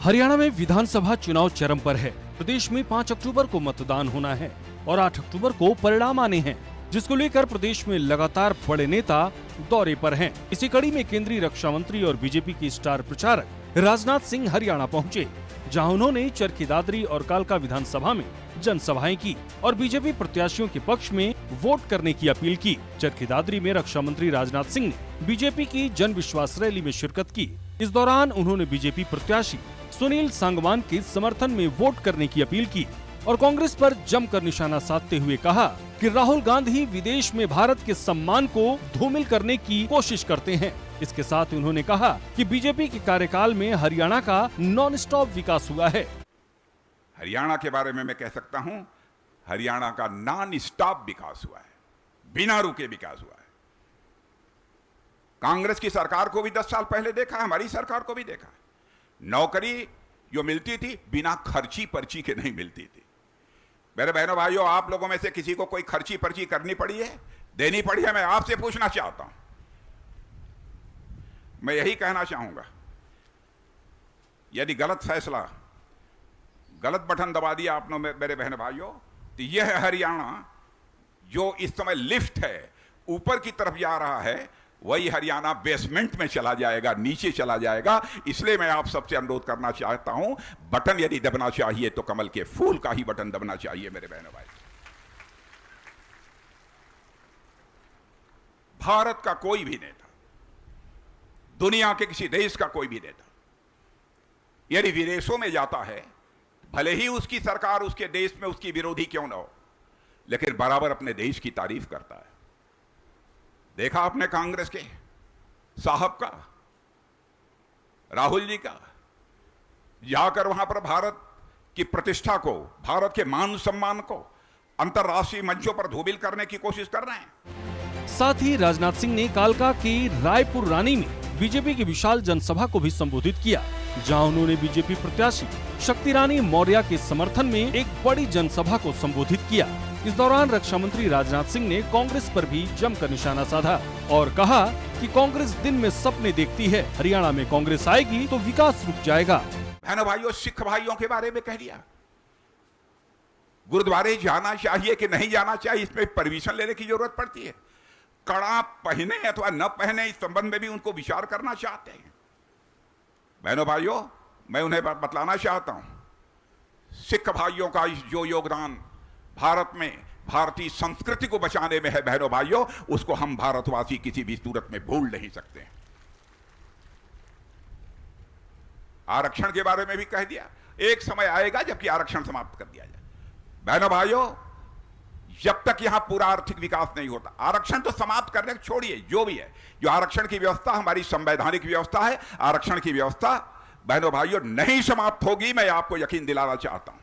हरियाणा में विधानसभा चुनाव चरम पर है। प्रदेश में 5 अक्टूबर को मतदान होना है और 8 अक्टूबर को परिणाम आने हैं, जिसको लेकर प्रदेश में लगातार बड़े नेता दौरे पर हैं। इसी कड़ी में केंद्रीय रक्षा मंत्री और बीजेपी की स्टार प्रचारक राजनाथ सिंह हरियाणा पहुंचे, जहां उन्होंने चरखी दादरी और कालका विधानसभा में जनसभाएं की और बीजेपी प्रत्याशियों के पक्ष में वोट करने की अपील की। चरखी दादरी में रक्षा मंत्री राजनाथ सिंह ने बीजेपी की जन विश्वास रैली में शिरकत की। इस दौरान उन्होंने बीजेपी प्रत्याशी सुनील सांगवान के समर्थन में वोट करने की अपील की और कांग्रेस पर जमकर निशाना साधते हुए कहा कि राहुल गांधी विदेश में भारत के सम्मान को धूमिल करने की कोशिश करते हैं। इसके साथ उन्होंने कहा कि बीजेपी के कार्यकाल में हरियाणा का नॉन स्टॉप विकास हुआ है। हरियाणा के बारे में मैं कह सकता हूं, हरियाणा का नॉन स्टॉप विकास हुआ है, बिना रुके विकास हुआ है। कांग्रेस की सरकार को भी 10 साल पहले देखा है, हमारी सरकार को भी देखा है। नौकरी जो मिलती थी बिना खर्ची पर्ची के नहीं मिलती थी। मेरे बहनों भाइयों, आप लोगों में से किसी को कोई खर्ची पर्ची करनी पड़ी है, देनी पड़ी है? मैं आपसे पूछना चाहता हूं। मैं यही कहना चाहूंगा, यदि गलत फैसला, गलत बटन दबा दिया आपने मेरे बहन भाइयों, तो यह है हरियाणा जो इस समय लिफ्ट है, ऊपर की तरफ जा रहा है, वही हरियाणा बेसमेंट में चला जाएगा, नीचे चला जाएगा। इसलिए मैं आप सबसे अनुरोध करना चाहता हूं, बटन यदि दबना चाहिए तो कमल के फूल का ही बटन दबना चाहिए। मेरे बहनों भाई, भारत का कोई भी नेता, दुनिया के किसी देश का कोई भी नेता यदि विदेशों में जाता है, भले ही उसकी सरकार उसके देश में उसकी विरोधी क्यों ना हो, लेकिन बराबर अपने देश की तारीफ करता है। देखा आपने कांग्रेस के साहब का, राहुल जी का, जाकर वहां पर भारत की प्रतिष्ठा को, भारत के मान सम्मान को अंतर्राष्ट्रीय मंचों पर धूमिल करने की कोशिश कर रहे हैं। साथ ही राजनाथ सिंह ने कालका की रायपुर रानी में बीजेपी की विशाल जनसभा को भी संबोधित किया, जहां उन्होंने बीजेपी प्रत्याशी शक्ति रानी मौर्य के समर्थन में एक बड़ी जनसभा को संबोधित किया। इस दौरान रक्षा मंत्री राजनाथ सिंह ने कांग्रेस पर भी जमकर निशाना साधा और कहा कि कांग्रेस दिन में सपने देखती है, हरियाणा में कांग्रेस आएगी तो विकास रुक जाएगा। बहनों भाइयों, सिख भाइयों के बारे में कह दिया, गुरुद्वारे जाना चाहिए कि नहीं जाना चाहिए, इसमें परमिशन लेने की जरूरत पड़ती है। कड़ा पहने अथवा न पहने, इस संबंध में भी उनको विचार करना चाहते हैं। बहनों भाइयों, मैं उन्हें बतलाना चाहता हूं, सिख भाइयों का जो योगदान भारत में भारतीय संस्कृति को बचाने में है, बहनों भाइयों, उसको हम भारतवासी किसी भी सूरत में भूल नहीं सकते। आरक्षण के बारे में भी कह दिया, एक समय आएगा जबकि आरक्षण समाप्त कर दिया जाए। बहनों भाइयों, जब तक यहां पूरा आर्थिक विकास नहीं होता, आरक्षण तो समाप्त करने छोड़िए, जो भी है, जो आरक्षण की व्यवस्था हमारी संवैधानिक व्यवस्था है, आरक्षण की व्यवस्था बहनों भाइयों नहीं समाप्त होगी, मैं आपको यकीन दिलाना चाहता हूं।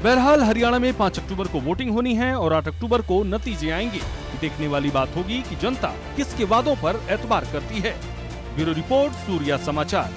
बहरहाल हरियाणा में 5 अक्टूबर को वोटिंग होनी है और 8 अक्टूबर को नतीजे आएंगे। देखने वाली बात होगी कि जनता किसके वादों पर एतबार करती है। ब्यूरो रिपोर्ट, सूर्या समाचार।